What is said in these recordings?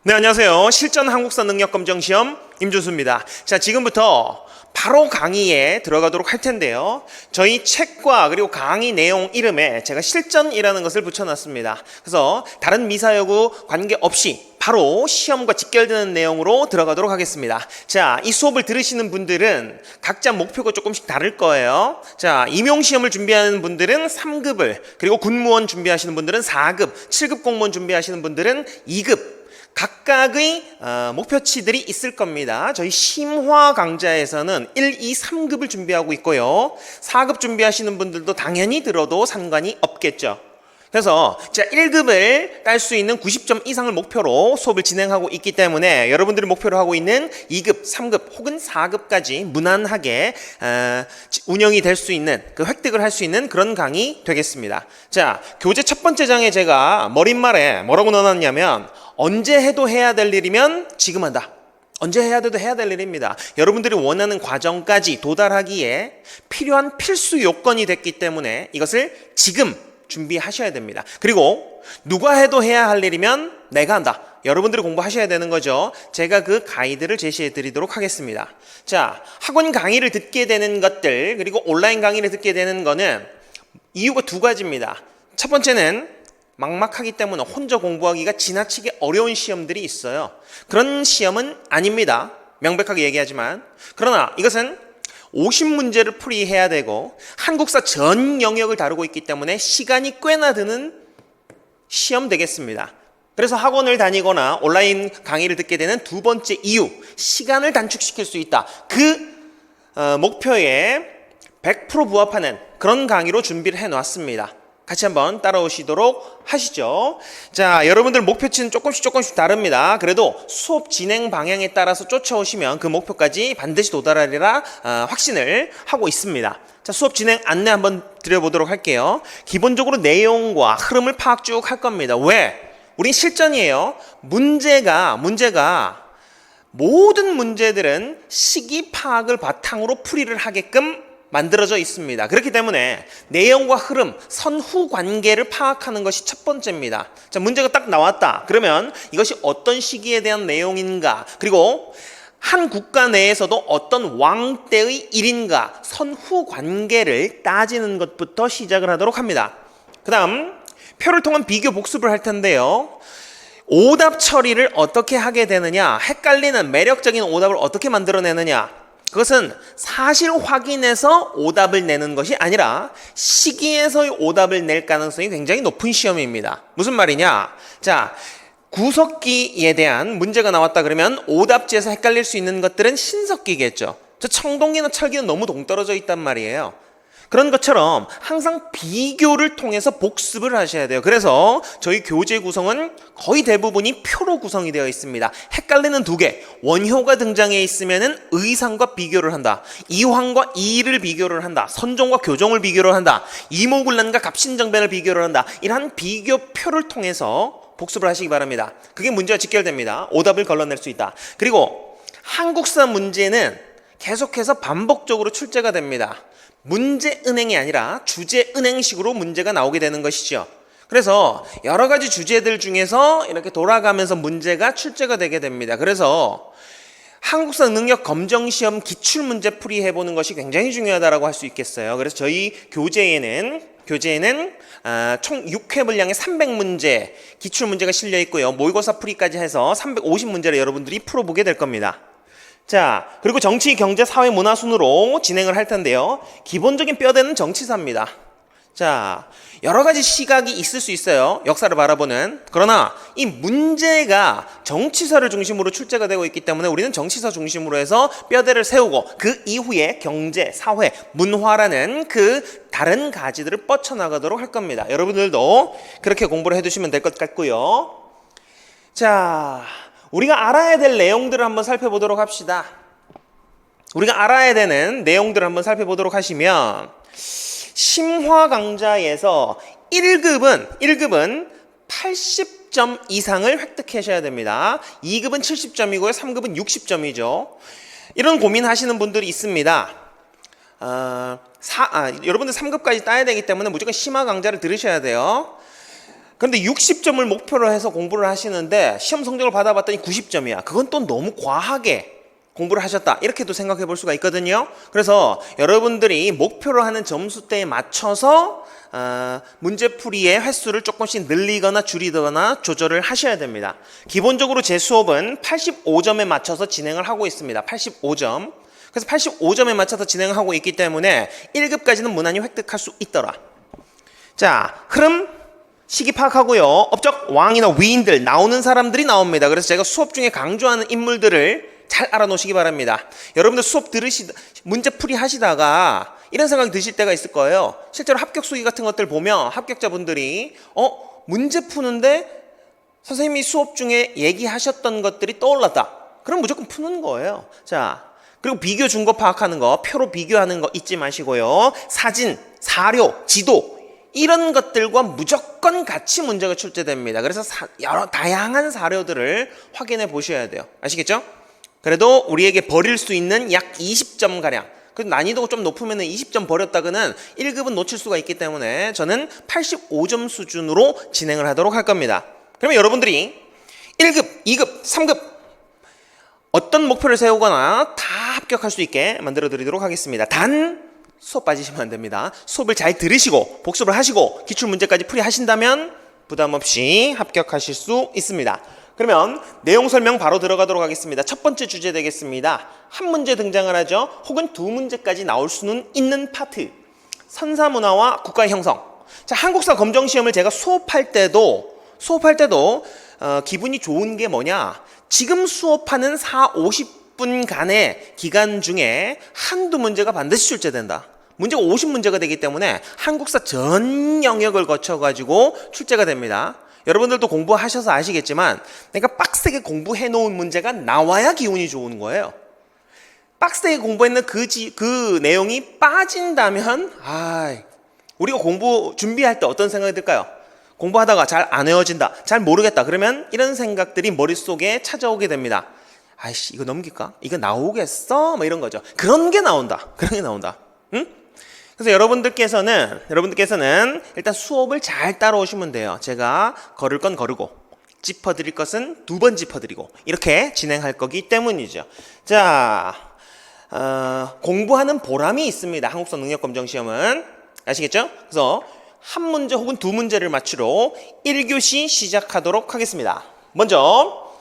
네, 안녕하세요. 실전 한국사 능력 검정 시험 임준수입니다. 자, 지금부터 바로 강의에 들어가도록 할 텐데요. 저희 책과 그리고 강의 내용 이름에 제가 실전이라는 것을 붙여놨습니다. 그래서 다른 미사여구 관계없이 바로 시험과 직결되는 내용으로 들어가도록 하겠습니다. 자, 이 수업을 들으시는 분들은 각자 목표가 조금씩 다를 거예요. 자, 임용시험을 준비하는 분들은 3급을, 그리고 군무원 준비하시는 분들은 4급, 7급 공무원 준비하시는 분들은 2급, 각각의 목표치들이 있을 겁니다. 저희 심화 강좌에서는 1, 2, 3급을 준비하고 있고요. 4급 준비하시는 분들도 당연히 들어도 상관이 없겠죠. 그래서 제가 1급을 딸 수 있는 90점 이상을 목표로 수업을 진행하고 있기 때문에 여러분들이 목표로 하고 있는 2급, 3급 혹은 4급까지 무난하게 운영이 될 수 있는, 그 획득을 할 수 있는 그런 강의 되겠습니다. 자, 교재 첫 번째 장에 제가 머릿말에 뭐라고 넣어놨냐면, 언제 해도 해야 될 일이면 지금 한다. 언제 해야 돼도 해야 될 일입니다. 여러분들이 원하는 과정까지 도달하기에 필요한 필수 요건이 됐기 때문에 이것을 지금 준비하셔야 됩니다. 그리고 누가 해도 해야 할 일이면 내가 한다. 여러분들이 공부하셔야 되는 거죠. 제가 그 가이드를 제시해 드리도록 하겠습니다. 자, 학원 강의를 듣게 되는 것들, 그리고 온라인 강의를 듣게 되는 거는 이유가 두 가지입니다. 첫 번째는 막막하기 때문에 혼자 공부하기가 지나치게 어려운 시험들이 있어요. 그런 시험은 아닙니다. 명백하게 얘기하지만. 그러나 이것은 50문제를 풀이해야 되고 한국사 전 영역을 다루고 있기 때문에 시간이 꽤나 드는 시험 되겠습니다. 그래서 학원을 다니거나 온라인 강의를 듣게 되는 두 번째 이유, 시간을 단축시킬 수 있다. 그 목표에 100% 부합하는 그런 강의로 준비를 해놨습니다. 같이 한번 따라오시도록 하시죠. 자, 여러분들 목표치는 조금씩 다릅니다. 그래도 수업 진행 방향에 따라서 쫓아오시면 그 목표까지 반드시 도달하리라 확신을 하고 있습니다. 자, 수업 진행 안내 한번 드려보도록 할게요. 기본적으로 내용과 흐름을 파악 쭉 할 겁니다. 왜? 우린 실전이에요. 문제가 모든 문제들은 시기 파악을 바탕으로 풀이를 하게끔 만들어져 있습니다. 그렇기 때문에 내용과 흐름, 선후 관계를 파악하는 것이 첫 번째입니다. 자, 문제가 딱 나왔다. 그러면 이것이 어떤 시기에 대한 내용인가, 그리고 한 국가 내에서도 어떤 왕 때의 일인가, 선후 관계를 따지는 것부터 시작을 하도록 합니다. 그 다음 표를 통한 비교 복습을 할 텐데요. 오답 처리를 어떻게 하게 되느냐, 헷갈리는 매력적인 오답을 어떻게 만들어내느냐, 그것은 사실 확인해서 오답을 내는 것이 아니라 시기에서의 오답을 낼 가능성이 굉장히 높은 시험입니다. 무슨 말이냐? 자, 구석기에 대한 문제가 나왔다 그러면 오답지에서 헷갈릴 수 있는 것들은 신석기겠죠. 저 청동기나 철기는 너무 동떨어져 있단 말이에요. 그런 것처럼 항상 비교를 통해서 복습을 하셔야 돼요. 그래서 저희 교재 구성은 거의 대부분이 표로 구성이 되어 있습니다. 헷갈리는 두 개, 원효가 등장해 있으면은 의상과 비교를 한다, 이황과 이의를 비교를 한다, 선종과 교종을 비교를 한다, 이모군란과 갑신정변을 비교를 한다. 이러한 비교표를 통해서 복습을 하시기 바랍니다. 그게 문제와 직결됩니다. 오답을 걸러낼 수 있다. 그리고 한국사 문제는 계속해서 반복적으로 출제가 됩니다. 문제 은행이 아니라 주제 은행식으로 문제가 나오게 되는 것이죠. 그래서 여러 가지 주제들 중에서 이렇게 돌아가면서 문제가 출제가 되게 됩니다. 그래서 한국사 능력 검정시험 기출문제 풀이해보는 것이 굉장히 중요하다고 할 수 있겠어요. 그래서 저희 교재에는 총 6회 분량의 300문제 기출문제가 실려 있고요. 모의고사 풀이까지 해서 350문제를 여러분들이 풀어보게 될 겁니다. 자, 그리고 정치, 경제, 사회, 문화 순으로 진행을 할 텐데요. 기본적인 뼈대는 정치사입니다. 자, 여러 가지 시각이 있을 수 있어요. 역사를 바라보는. 그러나 이 문제가 정치사를 중심으로 출제가 되고 있기 때문에 우리는 정치사 중심으로 해서 뼈대를 세우고 그 이후에 경제, 사회, 문화라는 그 다른 가지들을 뻗쳐나가도록 할 겁니다. 여러분들도 그렇게 공부를 해두시면 될 것 같고요. 자, 우리가 알아야 될 내용들을 한번 살펴보도록 합시다. 우리가 알아야 되는 내용들을 한번 살펴보도록 하시면, 심화 강좌에서 1급은 80점 이상을 획득하셔야 됩니다. 2급은 70점이고요. 3급은 60점이죠. 이런 고민하시는 분들이 있습니다. 여러분들 3급까지 따야 되기 때문에 무조건 심화 강좌를 들으셔야 돼요. 그런데 60점을 목표로 해서 공부를 하시는데 시험 성적을 받아봤더니 90점이야. 그건 또 너무 과하게 공부를 하셨다, 이렇게도 생각해 볼 수가 있거든요. 그래서 여러분들이 목표로 하는 점수대에 맞춰서 문제풀이의 횟수를 조금씩 늘리거나 줄이거나 조절을 하셔야 됩니다. 기본적으로 제 수업은 85점에 맞춰서 진행을 하고 있습니다. 85점. 그래서 85점에 맞춰서 진행을 하고 있기 때문에 1급까지는 무난히 획득할 수 있더라. 자, 흐름 시기 파악하고요. 업적 왕이나 위인들 나오는 사람들이 나옵니다. 그래서 제가 수업 중에 강조하는 인물들을 잘 알아놓으시기 바랍니다. 여러분들 수업 문제풀이 하시다가 이런 생각이 드실 때가 있을 거예요. 실제로 합격 수기 같은 것들 보면 합격자분들이 문제 푸는데 선생님이 수업 중에 얘기하셨던 것들이 떠올랐다. 그럼 무조건 푸는 거예요. 자, 그리고 비교 준거 파악하는 거, 표로 비교하는 거 잊지 마시고요. 사진, 사료, 지도 이런 것들과 무조건 같이 문제가 출제됩니다. 그래서 여러 다양한 사료들을 확인해 보셔야 돼요. 아시겠죠? 그래도 우리에게 버릴 수 있는 약 20점 가량. 그래도 난이도가 좀 높으면 20점 버렸다가는 1급은 놓칠 수가 있기 때문에 저는 85점 수준으로 진행을 하도록 할 겁니다. 그러면 여러분들이 1급, 2급, 3급 어떤 목표를 세우거나 다 합격할 수 있게 만들어 드리도록 하겠습니다. 단 수업 빠지시면 안 됩니다. 수업을 잘 들으시고 복습을 하시고 기출문제까지 풀이하신다면 부담 없이 합격하실 수 있습니다. 그러면 내용 설명 바로 들어가도록 하겠습니다. 첫 번째 주제 되겠습니다. 한 문제 등장을 하죠. 혹은 두 문제까지 나올 수는 있는 파트. 선사문화와 국가의 형성. 자, 한국사 검정시험을 제가 수업할 때도 기분이 좋은 게 뭐냐. 지금 수업하는 50분간의 기간 중에 한두 문제가 반드시 출제된다. 문제가 50문제가 되기 때문에 한국사 전 영역을 거쳐가지고 출제가 됩니다. 여러분들도 공부하셔서 아시겠지만 내가 빡세게 공부해 놓은 문제가 나와야 기운이 좋은 거예요. 빡세게 공부했는 그 내용이 빠진다면 우리가 공부 준비할 때 어떤 생각이 들까요? 공부하다가 잘 안 외워진다, 잘 모르겠다, 그러면 이런 생각들이 머릿속에 찾아오게 됩니다. 아이씨, 이거 넘길까? 이거 나오겠어? 뭐 이런 거죠. 그런 게 나온다. 응? 그래서 여러분들께서는 일단 수업을 잘 따라오시면 돼요. 제가 걸을 건 거르고 짚어드릴 것은 2번 짚어드리고 이렇게 진행할 거기 때문이죠. 자, 공부하는 보람이 있습니다. 한국사 능력검정시험은. 아시겠죠? 그래서 한 문제 혹은 두 문제를 맞추러 1교시 시작하도록 하겠습니다. 먼저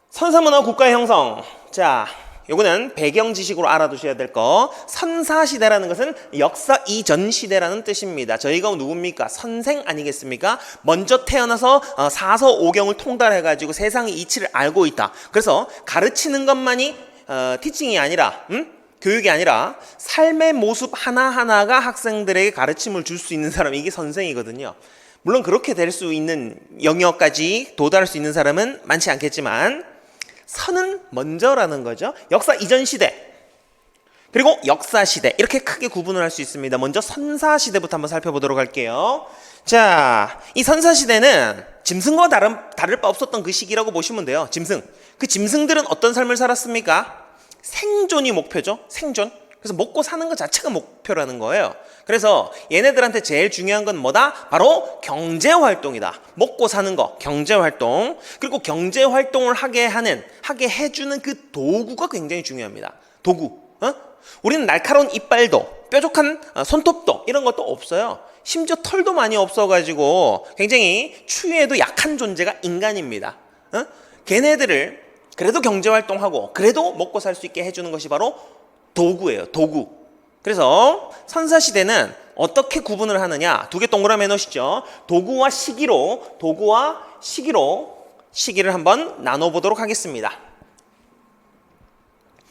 선사문화 국가의 형성. 자, 요거는 배경 지식으로 알아두셔야 될 거. 선사시대라는 것은 역사 이전 시대라는 뜻입니다. 저희가 누굽니까? 선생 아니겠습니까? 먼저 태어나서 사서오경을 통달해가지고 세상의 이치를 알고 있다. 그래서 가르치는 것만이 티칭이 아니라 교육이 아니라 삶의 모습 하나하나가 학생들에게 가르침을 줄 수 있는 사람이 이게 선생이거든요. 물론 그렇게 될 수 있는 영역까지 도달할 수 있는 사람은 많지 않겠지만 선은 먼저라는 거죠. 역사 이전 시대 그리고 역사 시대 이렇게 크게 구분을 할 수 있습니다. 먼저 선사 시대부터 한번 살펴보도록 할게요. 자, 이 선사 시대는 짐승과 다를 바 없었던 그 시기라고 보시면 돼요. 짐승. 그 짐승들은 어떤 삶을 살았습니까? 생존이 목표죠. 생존. 그래서 먹고 사는 것 자체가 목표라는 거예요. 그래서 얘네들한테 제일 중요한 건 뭐다? 바로 경제활동이다. 먹고 사는 거, 경제활동. 그리고 경제활동을 하게 해주는 그 도구가 굉장히 중요합니다. 도구. 우리는 날카로운 이빨도, 뾰족한 손톱도 이런 것도 없어요. 심지어 털도 많이 없어가지고 굉장히 추위에도 약한 존재가 인간입니다. 걔네들을 그래도 경제활동하고 그래도 먹고 살 수 있게 해주는 것이 바로 도구예요. 도구. 그래서 선사시대는 어떻게 구분을 하느냐. 2개 동그라미 해놓으시죠. 도구와 시기를 한번 나눠보도록 하겠습니다.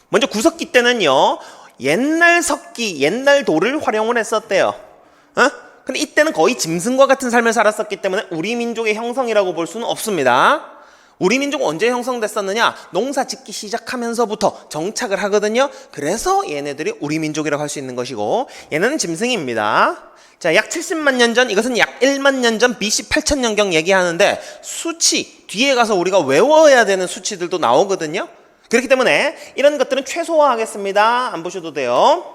먼저 구석기 때는요. 옛날 석기, 옛날 돌을 활용을 했었대요. 근데 이때는 거의 짐승과 같은 삶을 살았었기 때문에 우리 민족의 형성이라고 볼 수는 없습니다. 우리 민족은 언제 형성됐었느냐? 농사 짓기 시작하면서부터 정착을 하거든요. 그래서 얘네들이 우리 민족이라고 할 수 있는 것이고 얘네는 짐승입니다. 자, 약 70만 년 전, 이것은 약 1만 년 전 BC 8000년경 얘기하는데 수치, 뒤에 가서 우리가 외워야 되는 수치들도 나오거든요. 그렇기 때문에 이런 것들은 최소화하겠습니다. 안 보셔도 돼요.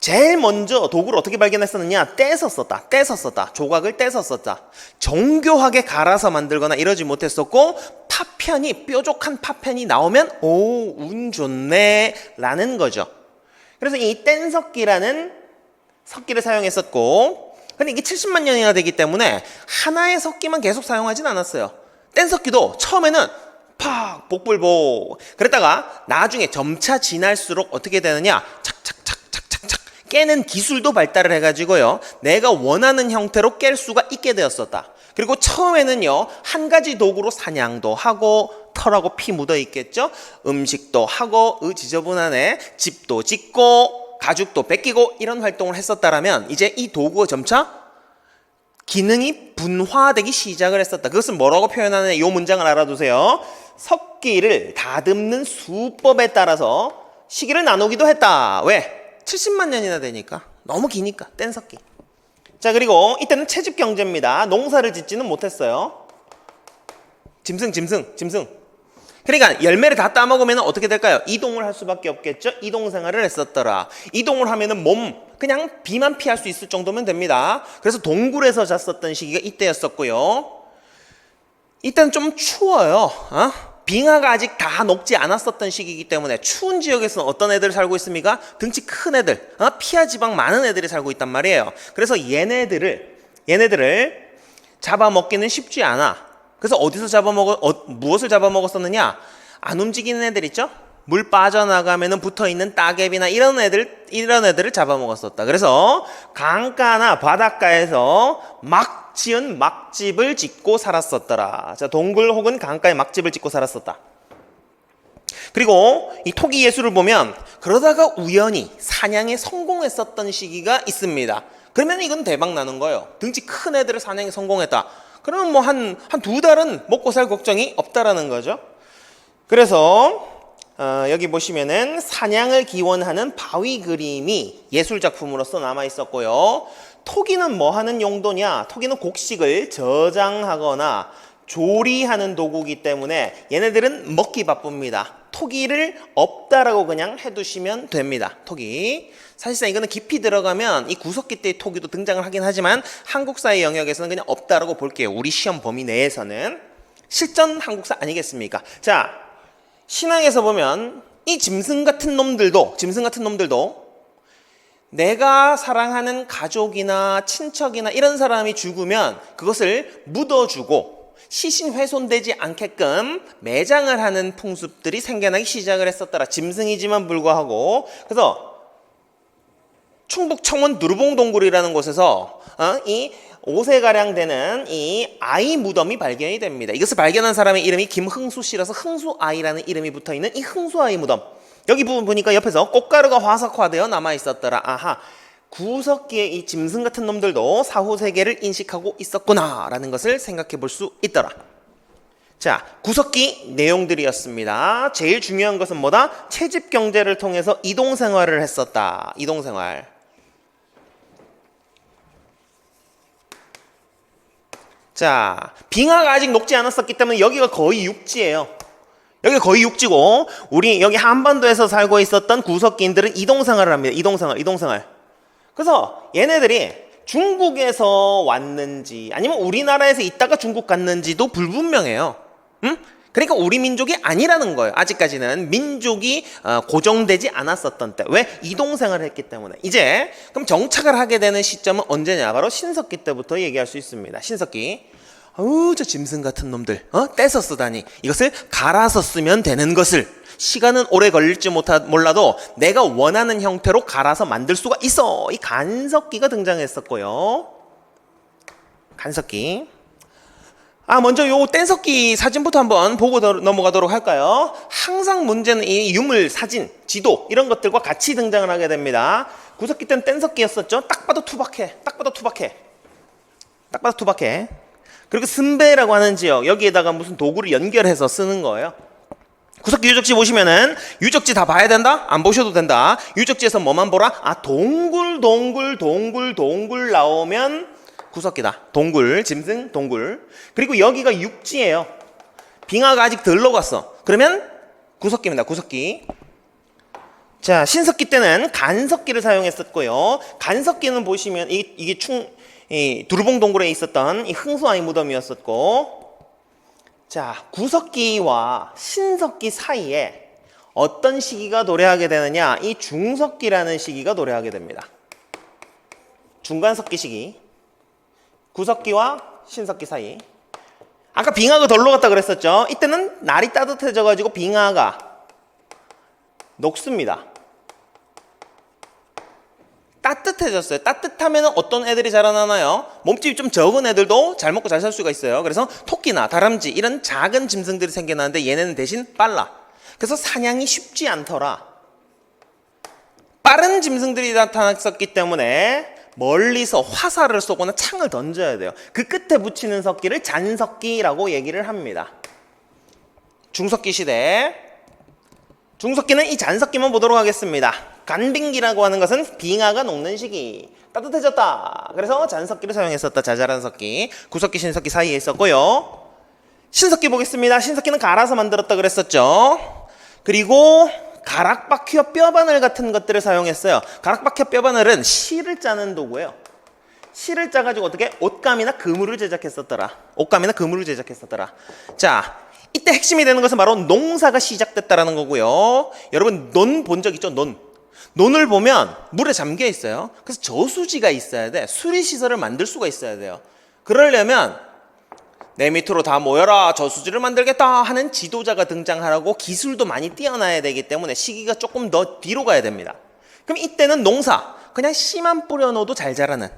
제일 먼저 도구를 어떻게 발견했었느냐? 떼서 썼다. 조각을 떼서 썼다. 정교하게 갈아서 만들거나 이러지 못했었고, 파편이, 뾰족한 파편이 나오면 오, 운 좋네 라는 거죠. 그래서 이 뗀석기라는 석기를 사용했었고, 근데 이게 70만 년이나 되기 때문에 하나의 석기만 계속 사용하진 않았어요. 뗀석기도 처음에는 팍 복불복 그랬다가 나중에 점차 지날수록 어떻게 되느냐? 착착착착착착 깨는 기술도 발달을 해가지고요, 내가 원하는 형태로 깰 수가 있게 되었었다. 그리고 처음에는요, 한 가지 도구로 사냥도 하고, 털하고 피 묻어 있겠죠, 음식도 하고, 지저분하네, 집도 짓고 가죽도 벗기고 이런 활동을 했었다라면, 이제 이 도구가 점차 기능이 분화되기 시작을 했었다. 그것을 뭐라고 표현하느냐, 이 문장을 알아두세요. 석기를 다듬는 수법에 따라서 시기를 나누기도 했다. 왜? 70만 년이나 되니까, 너무 기니까. 뗀석기. 자, 그리고 이때는 채집 경제입니다. 농사를 짓지는 못했어요. 짐승. 그러니까 열매를 다 따먹으면 어떻게 될까요? 이동을 할 수밖에 없겠죠. 이동 생활을 했었더라. 이동을 하면은 그냥 비만 피할 수 있을 정도면 됩니다. 그래서 동굴에서 잤었던 시기가 이때였었고요. 이때는 좀 추워요. 빙하가 아직 다 녹지 않았었던 시기이기 때문에 추운 지역에서는 어떤 애들 살고 있습니까? 등치 큰 애들, 피하 지방 많은 애들이 살고 있단 말이에요. 그래서 얘네들을 잡아먹기는 쉽지 않아. 그래서 무엇을 잡아먹었었느냐? 안 움직이는 애들 있죠? 물 빠져나가면은 붙어있는 따개비나 이런 애들을 잡아먹었었다. 그래서 강가나 바닷가에서 막 지은 막집을 짓고 살았었더라. 자, 동굴 혹은 강가에 막집을 짓고 살았었다. 그리고 이 토기 예술을 보면 그러다가 우연히 사냥에 성공했었던 시기가 있습니다. 그러면 이건 대박 나는 거예요. 등치 큰 애들을 사냥에 성공했다. 그러면 뭐 한 두 달은 먹고 살 걱정이 없다라는 거죠. 그래서 여기 보시면은 사냥을 기원하는 바위 그림이 예술 작품으로서 남아 있었고요. 토기는 뭐 하는 용도냐? 토기는 곡식을 저장하거나 조리하는 도구이기 때문에 얘네들은 먹기 바쁩니다. 토기를 없다라고 그냥 해두시면 됩니다. 토기. 사실상 이거는 깊이 들어가면 이 구석기 때의 토기도 등장을 하긴 하지만 한국사의 영역에서는 그냥 없다라고 볼게요. 우리 시험 범위 내에서는. 실전 한국사 아니겠습니까? 자, 신앙에서 보면 이 짐승 같은 놈들도 내가 사랑하는 가족이나 친척이나 이런 사람이 죽으면 그것을 묻어주고 시신 훼손되지 않게끔 매장을 하는 풍습들이 생겨나기 시작을 했었더라. 짐승이지만 불구하고. 그래서 충북 청원 누르봉 동굴이라는 곳에서 이 5세가량 되는 이 아이 무덤이 발견이 됩니다. 이것을 발견한 사람의 이름이 김흥수 씨라서 흥수아이라는 이름이 붙어있는 이 흥수아이 무덤. 여기 부분 보니까 옆에서 꽃가루가 화석화되어 남아있었더라. 아하, 구석기의 이 짐승 같은 놈들도 사후 세계를 인식하고 있었구나 라는 것을 생각해 볼 수 있더라. 자, 구석기 내용들이었습니다. 제일 중요한 것은 뭐다? 채집 경제를 통해서 이동 생활을 했었다. 이동 생활. 자, 빙하가 아직 녹지 않았었기 때문에 여기가 거의 육지예요. 여기가 거의 육지고, 우리 여기 한반도에서 살고 있었던 구석기인들은 이동생활을 합니다. 이동생활. 그래서 얘네들이 중국에서 왔는지 아니면 우리나라에서 있다가 중국 갔는지도 불분명해요. 그러니까 우리 민족이 아니라는 거예요. 아직까지는 민족이 고정되지 않았었던 때. 왜? 이동생활을 했기 때문에. 이제 그럼 정착을 하게 되는 시점은 언제냐? 바로 신석기 때부터 얘기할 수 있습니다. 신석기. 저 짐승 같은 놈들 떼서 쓰다니. 이것을 갈아서 쓰면 되는 것을 시간은 오래 걸릴지 몰라도 내가 원하는 형태로 갈아서 만들 수가 있어. 이 간석기가 등장했었고요. 간석기. 먼저 요 뗀석기 사진부터 한번 보고 넘어가도록 할까요? 항상 문제는 이 유물, 사진, 지도 이런 것들과 같이 등장을 하게 됩니다. 구석기 때는 뗀석기였었죠. 딱 봐도 투박해. 그리고 승배라고 하는 지역, 여기에다가 무슨 도구를 연결해서 쓰는 거예요. 구석기 유적지 보시면은 유적지 다 봐야 된다? 안 보셔도 된다. 유적지에서 뭐만 보라? 동굴 나오면 구석기다. 동굴, 짐승, 동굴. 그리고 여기가 육지예요. 빙하가 아직 덜 녹았어. 그러면 구석기입니다. 구석기. 자, 신석기 때는 간석기를 사용했었고요. 간석기는 보시면 이게 이 두루봉 동굴에 있었던 이 흥수아이 무덤이었었고, 자, 구석기와 신석기 사이에 어떤 시기가 도래하게 되느냐? 이 중석기라는 시기가 도래하게 됩니다. 중간석기 시기. 구석기와 신석기 사이. 아까 빙하가 덜 녹았다 그랬었죠? 이때는 날이 따뜻해져가지고 빙하가 녹습니다. 따뜻해졌어요. 따뜻하면 어떤 애들이 자라나나요? 몸집이 좀 적은 애들도 잘 먹고 잘 살 수가 있어요. 그래서 토끼나 다람쥐 이런 작은 짐승들이 생겨나는데 얘네는 대신 빨라. 그래서 사냥이 쉽지 않더라. 빠른 짐승들이 나타났었기 때문에 멀리서 화살을 쏘거나 창을 던져야 돼요. 그 끝에 붙이는 석기를 잔석기라고 얘기를 합니다. 중석기 시대. 중석기는 이 잔석기만 보도록 하겠습니다. 간빙기라고 하는 것은 빙하가 녹는 시기. 따뜻해졌다. 그래서 잔석기를 사용했었다. 자잘한 석기. 구석기, 신석기 사이에 있었고요. 신석기 보겠습니다. 신석기는 갈아서 만들었다 그랬었죠. 그리고 가락바퀴와 뼈바늘 같은 것들을 사용했어요. 가락바퀴와 뼈바늘은 실을 짜는 도구예요. 실을 짜가지고 어떻게 옷감이나 그물을 제작했었더라. 옷감이나 그물을 제작했었더라. 자, 이때 핵심이 되는 것은 바로 농사가 시작됐다라는 거고요. 여러분 논 본 적 있죠? 논을 보면 물에 잠겨 있어요. 그래서 저수지가 있어야 돼. 수리시설을 만들 수가 있어야 돼요. 그러려면 내 밑으로 다 모여라, 저수지를 만들겠다 하는 지도자가 등장하라고 기술도 많이 뛰어나야 되기 때문에 시기가 조금 더 뒤로 가야 됩니다. 그럼 이때는 농사, 그냥 씨만 뿌려놓어도 잘 자라는,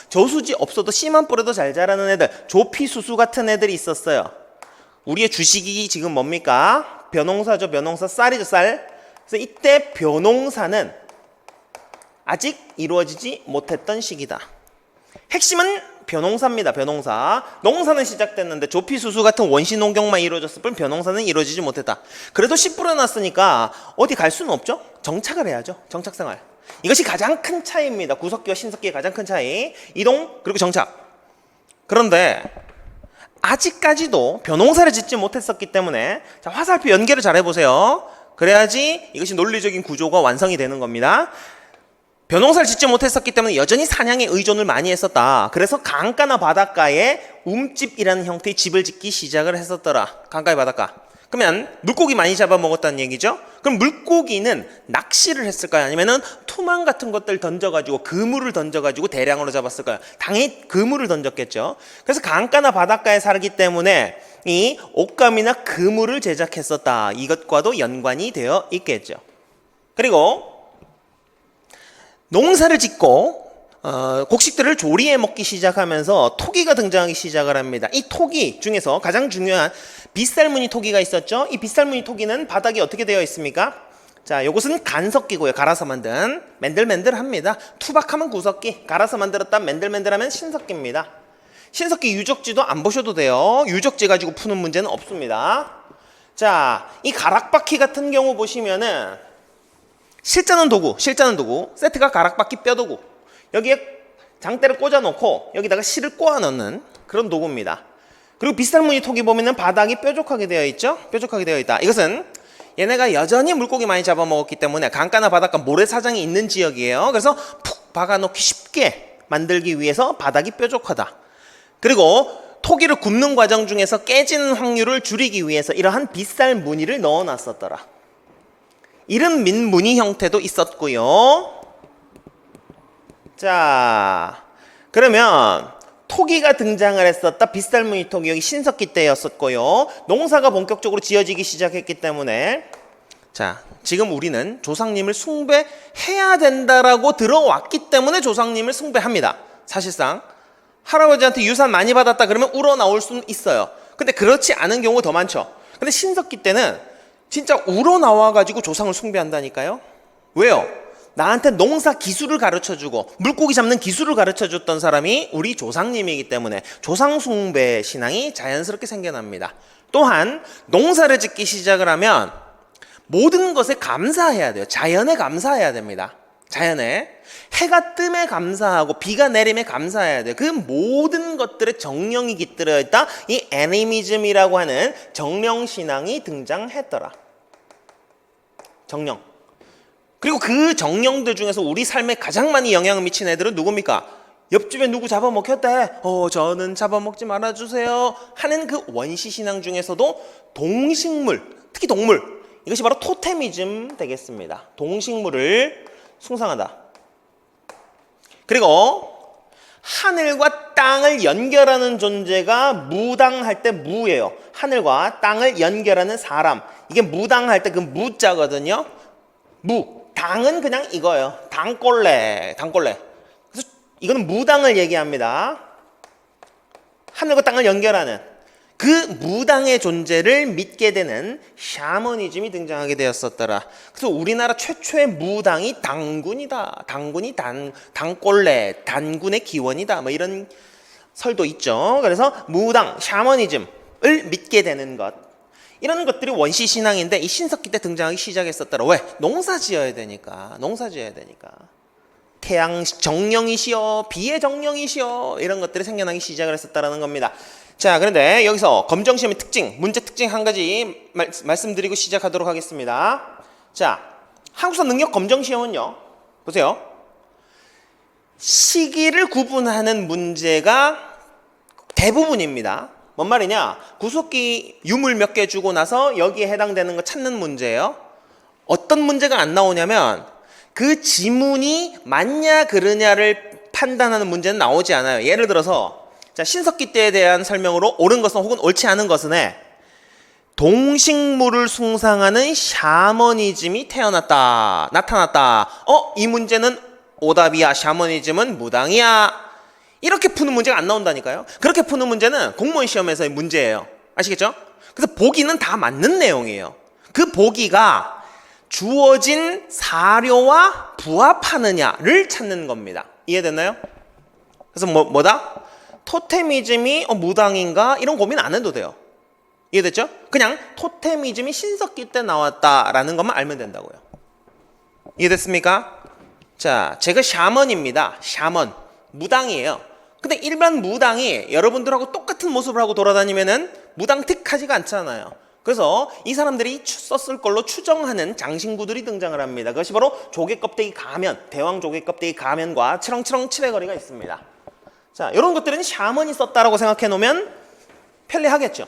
저수지 없어도 씨만 뿌려도 잘 자라는 애들, 조피수수 같은 애들이 있었어요. 우리의 주식이 지금 뭡니까? 벼농사죠. 벼농사. 쌀이죠. 쌀. 그래서 이때 벼농사는 아직 이루어지지 못했던 시기다. 핵심은 벼농사입니다. 벼농사. 농사는 시작됐는데 조피수수 같은 원시농경만 이루어졌을 뿐 벼농사는 이루어지지 못했다. 그래도 씨 뿌려놨으니까 어디 갈 수는 없죠. 정착을 해야죠. 정착생활. 이것이 가장 큰 차이입니다. 구석기와 신석기의 가장 큰 차이. 이동 그리고 정착. 그런데 아직까지도 벼농사를 짓지 못했었기 때문에, 자, 화살표 연계를 잘 해보세요. 그래야지 이것이 논리적인 구조가 완성이 되는 겁니다. 벼농사를 짓지 못했었기 때문에 여전히 사냥에 의존을 많이 했었다. 그래서 강가나 바닷가에 움집이라는 형태의 집을 짓기 시작을 했었더라. 강가의 바닷가. 그러면 물고기 많이 잡아먹었다는 얘기죠. 그럼 물고기는 낚시를 했을까요? 아니면은 투망 같은 것들 던져가지고 그물을 던져가지고 대량으로 잡았을까요? 당연히 그물을 던졌겠죠. 그래서 강가나 바닷가에 살기 때문에 이 옷감이나 그물을 제작했었다. 이것과도 연관이 되어 있겠죠. 그리고 농사를 짓고 곡식들을 조리해 먹기 시작하면서 토기가 등장하기 시작을 합니다. 이 토기 중에서 가장 중요한 빗살무늬 토기가 있었죠. 이 빗살무늬 토기는 바닥이 어떻게 되어 있습니까? 자, 요것은 간석기고요. 갈아서 만든 맨들맨들합니다. 투박하면 구석기, 갈아서 만들었다 맨들맨들하면 신석기입니다. 신석기 유적지도 안 보셔도 돼요. 유적지 가지고 푸는 문제는 없습니다. 자, 이 가락바퀴 같은 경우 보시면은 실자는 도구, 세트가 가락바퀴 뼈도구. 여기에 장대를 꽂아놓고 여기다가 실을 꼬아 넣는 그런 도구입니다. 그리고 빗살무늬 토기 보면은 바닥이 뾰족하게 되어 있죠? 뾰족하게 되어 있다. 이것은 얘네가 여전히 물고기 많이 잡아먹었기 때문에 강가나 바닷가 모래사장이 있는 지역이에요. 그래서 푹 박아놓기 쉽게 만들기 위해서 바닥이 뾰족하다. 그리고 토기를 굽는 과정 중에서 깨지는 확률을 줄이기 위해서 이러한 빗살 무늬를 넣어놨었더라. 이런 민무늬 형태도 있었고요. 자, 그러면 토기가 등장을 했었다. 빗살무늬 토기, 여기 신석기 때였었고요. 농사가 본격적으로 지어지기 시작했기 때문에, 자, 지금 우리는 조상님을 숭배해야 된다라고 들어왔기 때문에 조상님을 숭배합니다. 사실상 할아버지한테 유산 많이 받았다 그러면 우러나올 수는 있어요. 근데 그렇지 않은 경우가 더 많죠. 근데 신석기 때는 진짜 우러나와가지고 조상을 숭배한다니까요. 왜요? 나한테 농사 기술을 가르쳐주고 물고기 잡는 기술을 가르쳐줬던 사람이 우리 조상님이기 때문에 조상 숭배 신앙이 자연스럽게 생겨납니다. 또한 농사를 짓기 시작을 하면 모든 것에 감사해야 돼요. 자연에 감사해야 됩니다. 자연에 해가 뜸에 감사하고 비가 내림에 감사해야 돼요. 그 모든 것들의 정령이 깃들어 있다. 이 애니미즘이라고 하는 정령 신앙이 등장했더라. 정령. 그리고 그 정령들 중에서 우리 삶에 가장 많이 영향을 미친 애들은 누굽니까? 옆집에 누구 잡아먹혔대. 저는 잡아먹지 말아주세요. 하는 그 원시신앙 중에서도 동식물, 특히 동물, 이것이 바로 토테미즘 되겠습니다. 동식물을 숭상하다. 그리고 하늘과 땅을 연결하는 존재가 무당할 때 무예요. 하늘과 땅을 연결하는 사람. 이게 무당할 때 그 무자거든요. 무. 당은 그냥 이거예요. 당꼴레. 그래서 이거는 무당을 얘기합니다. 하늘과 땅을 연결하는 그 무당의 존재를 믿게 되는 샤머니즘이 등장하게 되었었더라. 그래서 우리나라 최초의 무당이 당군이다. 당군이 당꼴레, 단군의 기원이다. 뭐 이런 설도 있죠. 그래서 무당, 샤머니즘을 믿게 되는 것. 이런 것들이 원시 신앙인데 이 신석기 때 등장하기 시작했었더라. 왜? 농사 지어야 되니까. 태양 정령이시여, 비의 정령이시여, 이런 것들이 생겨나기 시작을 했었다라는 겁니다. 자, 그런데 여기서 검정시험의 특징, 문제 특징 한 가지 말씀드리고 시작하도록 하겠습니다. 자, 한국사 능력 검정시험은요, 보세요. 시기를 구분하는 문제가 대부분입니다. 뭔 말이냐? 구속기 유물 몇 개 주고 나서 여기에 해당되는 거 찾는 문제예요. 어떤 문제가 안 나오냐면 그 지문이 맞냐 그르냐를 판단하는 문제는 나오지 않아요. 예를 들어서 자, 신석기 때에 대한 설명으로 옳은 것은 혹은 옳지 않은 것은 동식물을 숭상하는 샤머니즘이 나타났다. 이 문제는 오답이야. 샤머니즘은 무당이야. 이렇게 푸는 문제가 안 나온다니까요. 그렇게 푸는 문제는 공무원 시험에서의 문제예요. 아시겠죠? 그래서 보기는 다 맞는 내용이에요. 그 보기가 주어진 사료와 부합하느냐를 찾는 겁니다. 이해됐나요? 그래서 뭐다? 토테미즘이 무당인가? 이런 고민 안 해도 돼요. 이해됐죠? 그냥 토테미즘이 신석기 때 나왔다라는 것만 알면 된다고요. 이해됐습니까? 자, 제가 샤먼입니다. 샤먼. 무당이에요. 근데 일반 무당이 여러분들하고 똑같은 모습을 하고 돌아다니면은 무당틱하지가 않잖아요. 그래서 이 사람들이 썼을 걸로 추정하는 장신구들이 등장을 합니다. 그것이 바로 조개껍데기 가면, 대왕 조개껍데기 가면과 치렁치렁 칠해거리가 있습니다. 자, 이런 것들은 샤먼이 썼다라고 생각해 놓으면 편리하겠죠.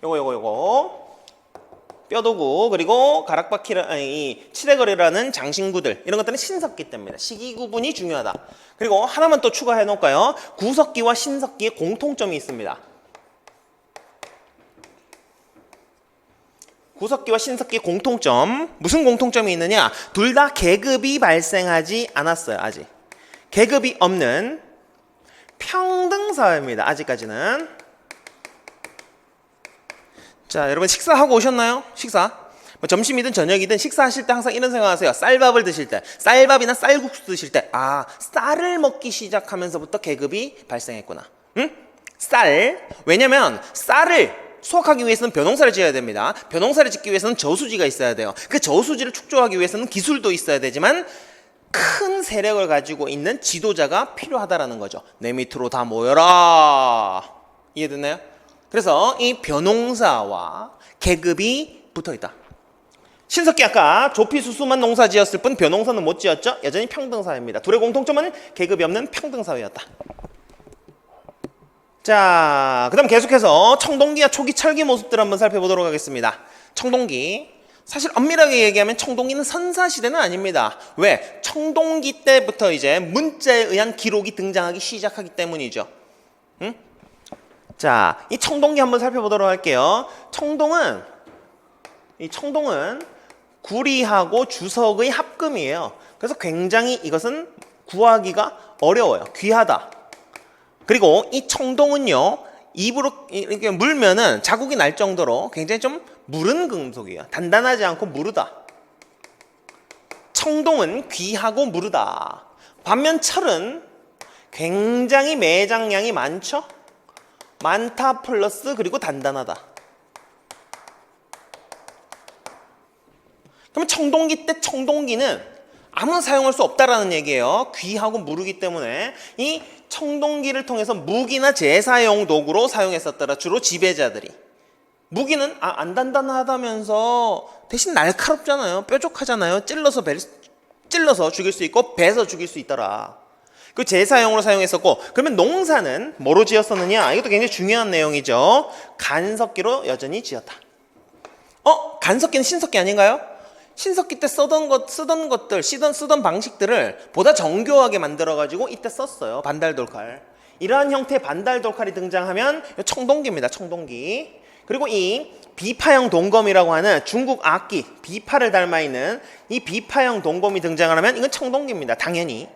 요거 뼈도구, 그리고 이 칠해거리라는 장신구들, 이런 것들은 신석기 때입니다. 시기 구분이 중요하다. 그리고 하나만 또 추가해 놓을까요? 구석기와 신석기의 공통점이 있습니다. 구석기와 신석기의 공통점, 무슨 공통점이 있느냐? 둘 다 계급이 발생하지 않았어요. 아직 계급이 없는 평등사회입니다. 아직까지는. 자, 여러분 식사하고 오셨나요? 식사. 점심이든 저녁이든 식사하실 때 항상 이런 생각하세요. 쌀밥을 드실 때, 쌀밥이나 쌀국수 드실 때, 쌀을 먹기 시작하면서부터 계급이 발생했구나. 응? 쌀. 왜냐면 쌀을 수확하기 위해서는 벼농사를 지어야 됩니다. 벼농사를 짓기 위해서는 저수지가 있어야 돼요. 그 저수지를 축조하기 위해서는 기술도 있어야 되지만 큰 세력을 가지고 있는 지도자가 필요하다라는 거죠. 내 밑으로 다 모여라. 이해됐나요? 그래서 이 벼농사와 계급이 붙어있다. 신석기 아까 조피수수만 농사 지었을 뿐 벼농사는 못 지었죠? 여전히 평등사회입니다. 둘의 공통점은 계급이 없는 평등사회였다. 자, 그 다음 계속해서 청동기와 초기 철기 모습들 한번 살펴보도록 하겠습니다. 청동기. 사실 엄밀하게 얘기하면 청동기는 선사시대는 아닙니다. 왜? 청동기 때부터 이제 문자에 의한 기록이 등장하기 시작하기 때문이죠. 응? 자, 이 청동기 한번 살펴보도록 할게요. 청동은 구리하고 주석의 합금이에요. 그래서 굉장히 이것은 구하기가 어려워요. 귀하다. 그리고 이 청동은요, 입으로 이렇게 물면은 자국이 날 정도로 굉장히 좀 무른 금속이에요. 단단하지 않고 무르다. 청동은 귀하고 무르다. 반면 철은 굉장히 매장량이 많죠? 많다 플러스 그리고 단단하다. 그러면 청동기 때 청동기는 아무나 사용할 수 없다라는 얘기예요. 귀하고 무르기 때문에 이 청동기를 통해서 무기나 제사용 도구로 사용했었더라. 주로 지배자들이. 무기는 안 단단하다면서 대신 날카롭잖아요. 뾰족하잖아요. 찔러서 죽일 수 있고 베서 죽일 수 있더라. 그 제사용으로 사용했었고, 그러면 농사는 뭐로 지었었느냐? 이것도 굉장히 중요한 내용이죠. 간석기로 여전히 지었다. 간석기는 신석기 아닌가요? 신석기 때 쓰던 방식들을 보다 정교하게 만들어가지고 이때 썼어요. 반달돌칼. 이러한 형태의 반달돌칼이 등장하면 청동기입니다. 청동기. 그리고 이 비파형 동검이라고 하는 중국 악기 비파를 닮아 있는 이 비파형 동검이 등장을 하면 이건 청동기입니다. 당연히.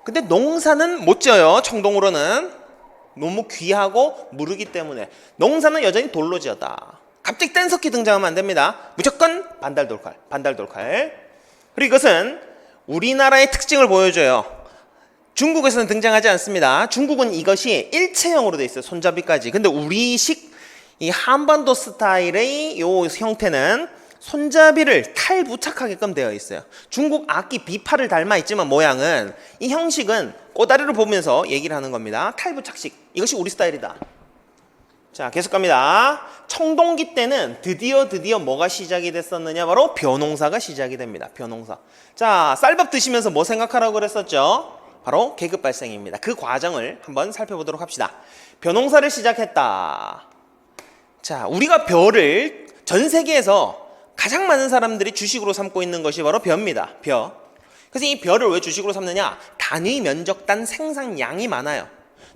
근데 농사는 못 지어요. 청동으로는 너무 귀하고 무르기 때문에 농사는 여전히 돌로 지었다. 갑자기 뗀석기 등장하면 안 됩니다. 무조건 반달돌칼. 그리고 이것은 우리나라의 특징을 보여줘요. 중국에서는 등장하지 않습니다. 중국은 이것이 일체형으로 돼 있어요. 손잡이까지. 근데 우리식 이 한반도 스타일의 요 형태는 손잡이를 탈부착하게끔 되어 있어요. 중국 악기 비파를 닮아 있지만 모양은 이 형식은 꼬다리를 보면서 얘기를 하는 겁니다. 탈부착식. 이것이 우리 스타일이다. 자, 계속 갑니다. 청동기 때는 드디어 뭐가 시작이 됐었느냐? 바로 벼농사가 시작이 됩니다. 벼농사. 자, 쌀밥 드시면서 뭐 생각하라고 그랬었죠? 바로 계급 발생입니다. 그 과정을 한번 살펴보도록 합시다. 벼농사를 시작했다. 자, 우리가 벼를 전 세계에서 가장 많은 사람들이 주식으로 삼고 있는 것이 바로 벼입니다. 벼. 그래서 이 벼를 왜 주식으로 삼느냐? 단위 면적 단 생산량이 많아요.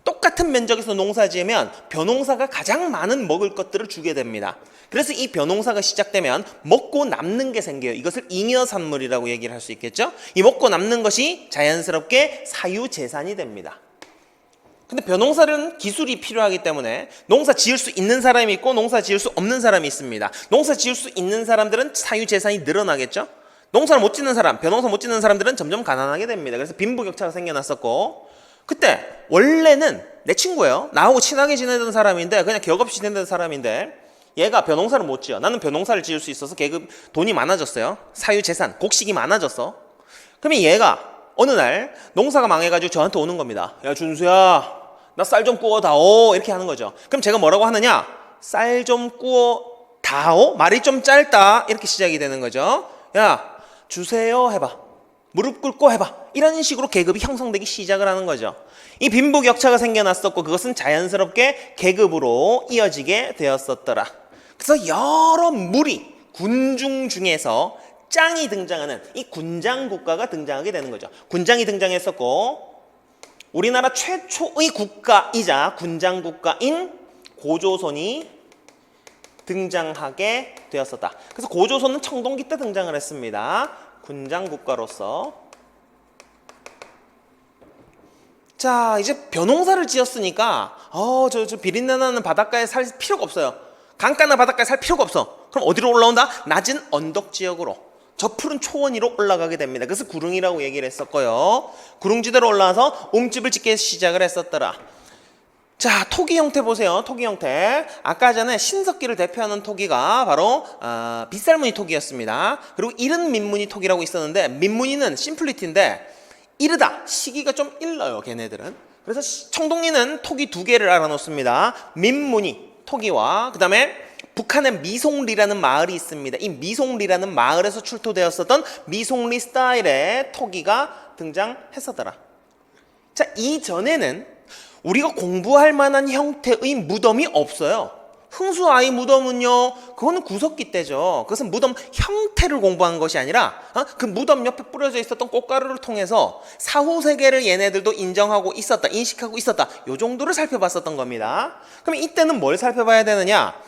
똑같은 면적에서 농사 지으면 벼농사가 가장 많은 먹을 것들을 주게 됩니다. 그래서 이 벼농사가 시작되면 먹고 남는 게 생겨요. 이것을 잉여산물이라고 얘기를 할 수 있겠죠? 이 먹고 남는 것이 자연스럽게 사유재산이 됩니다. 근데 벼농사는 기술이 필요하기 때문에 농사 지을 수 있는 사람이 있고 농사 지을 수 없는 사람이 있습니다. 농사 지을 수 있는 사람들은 사유재산이 늘어나겠죠? 농사를 못 짓는 사람, 벼농사 못 짓는 사람들은 점점 가난하게 됩니다. 그래서 빈부격차가 생겨났었고, 그때 원래는 내 친구예요. 나하고 친하게 지내던 사람인데 그냥 격 없이 지내던 사람인데 얘가 벼농사를 못 지어. 나는 벼농사를 지을 수 있어서 돈이 많아졌어요. 사유재산, 곡식이 많아졌어. 그러면 얘가 어느 날 농사가 망해가지고 저한테 오는 겁니다. 야, 준수야, 나 쌀 좀 구워 다오. 이렇게 하는 거죠. 그럼 제가 뭐라고 하느냐? 쌀 좀 구워 다오? 말이 좀 짧다. 이렇게 시작이 되는 거죠. 야, 주세요 해봐. 무릎 꿇고 해봐. 이런 식으로 계급이 형성되기 시작을 하는 거죠. 이 빈부격차가 생겨났었고 그것은 자연스럽게 계급으로 이어지게 되었었더라. 그래서 여러 무리, 군중 중에서 짱이 등장하는 이 군장국가가 등장하게 되는 거죠. 군장이 등장했었고 우리나라 최초의 국가이자 군장국가인 고조선이 등장하게 되었었다. 그래서 고조선은 청동기 때 등장을 했습니다. 군장국가로서. 자, 이제 벼농사를 지었으니까 저 비린내 나는 바닷가에 살 필요가 없어요. 강가나 바닷가에 살 필요가 없어. 그럼 어디로 올라온다? 낮은 언덕 지역으로, 저 푸른 초원 위로 올라가게 됩니다. 그래서 구릉이라고 얘기를 했었고요. 구릉지대로 올라와서 옴집을 짓기 시작을 했었더라. 자, 토기 형태 보세요. 토기 형태. 아까 전에 신석기를 대표하는 토기가 바로 빗살무늬 토기였습니다. 그리고 이른 민무늬 토기라고 있었는데 민무늬는 심플리티인데 이르다. 시기가 좀 일러요, 걔네들은. 그래서 청동리는 토기 두 개를 알아놓습니다. 민무늬 토기와 그 다음에 북한에 미송리라는 마을이 있습니다. 이 미송리라는 마을에서 출토되었었던 미송리 스타일의 토기가 등장했었더라. 자, 이전에는 우리가 공부할 만한 형태의 무덤이 없어요. 흥수아이 무덤은요, 그거는 구석기 때죠. 그것은 무덤 형태를 공부한 것이 아니라 그 무덤 옆에 뿌려져 있었던 꽃가루를 통해서 사후 세계를 얘네들도 인정하고 있었다, 인식하고 있었다, 요 정도를 살펴봤었던 겁니다. 그럼 이때는 뭘 살펴봐야 되느냐?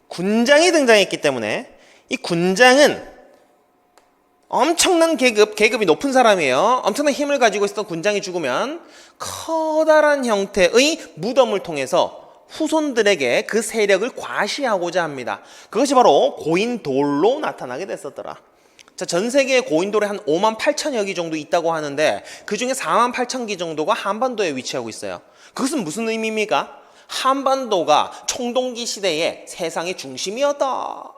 군장이 등장했기 때문에 이 군장은 엄청난 계급이 높은 사람이에요. 엄청난 힘을 가지고 있었던 군장이 죽으면 커다란 형태의 무덤을 통해서 후손들에게 그 세력을 과시하고자 합니다. 그것이 바로 고인돌로 나타나게 됐었더라. 자, 전 세계에 고인돌이 한 5만 8천여 기 정도 있다고 하는데 그 중에 4만 8천 기 정도가 한반도에 위치하고 있어요. 그것은 무슨 의미입니까? 한반도가 청동기 시대의 세상의 중심이었다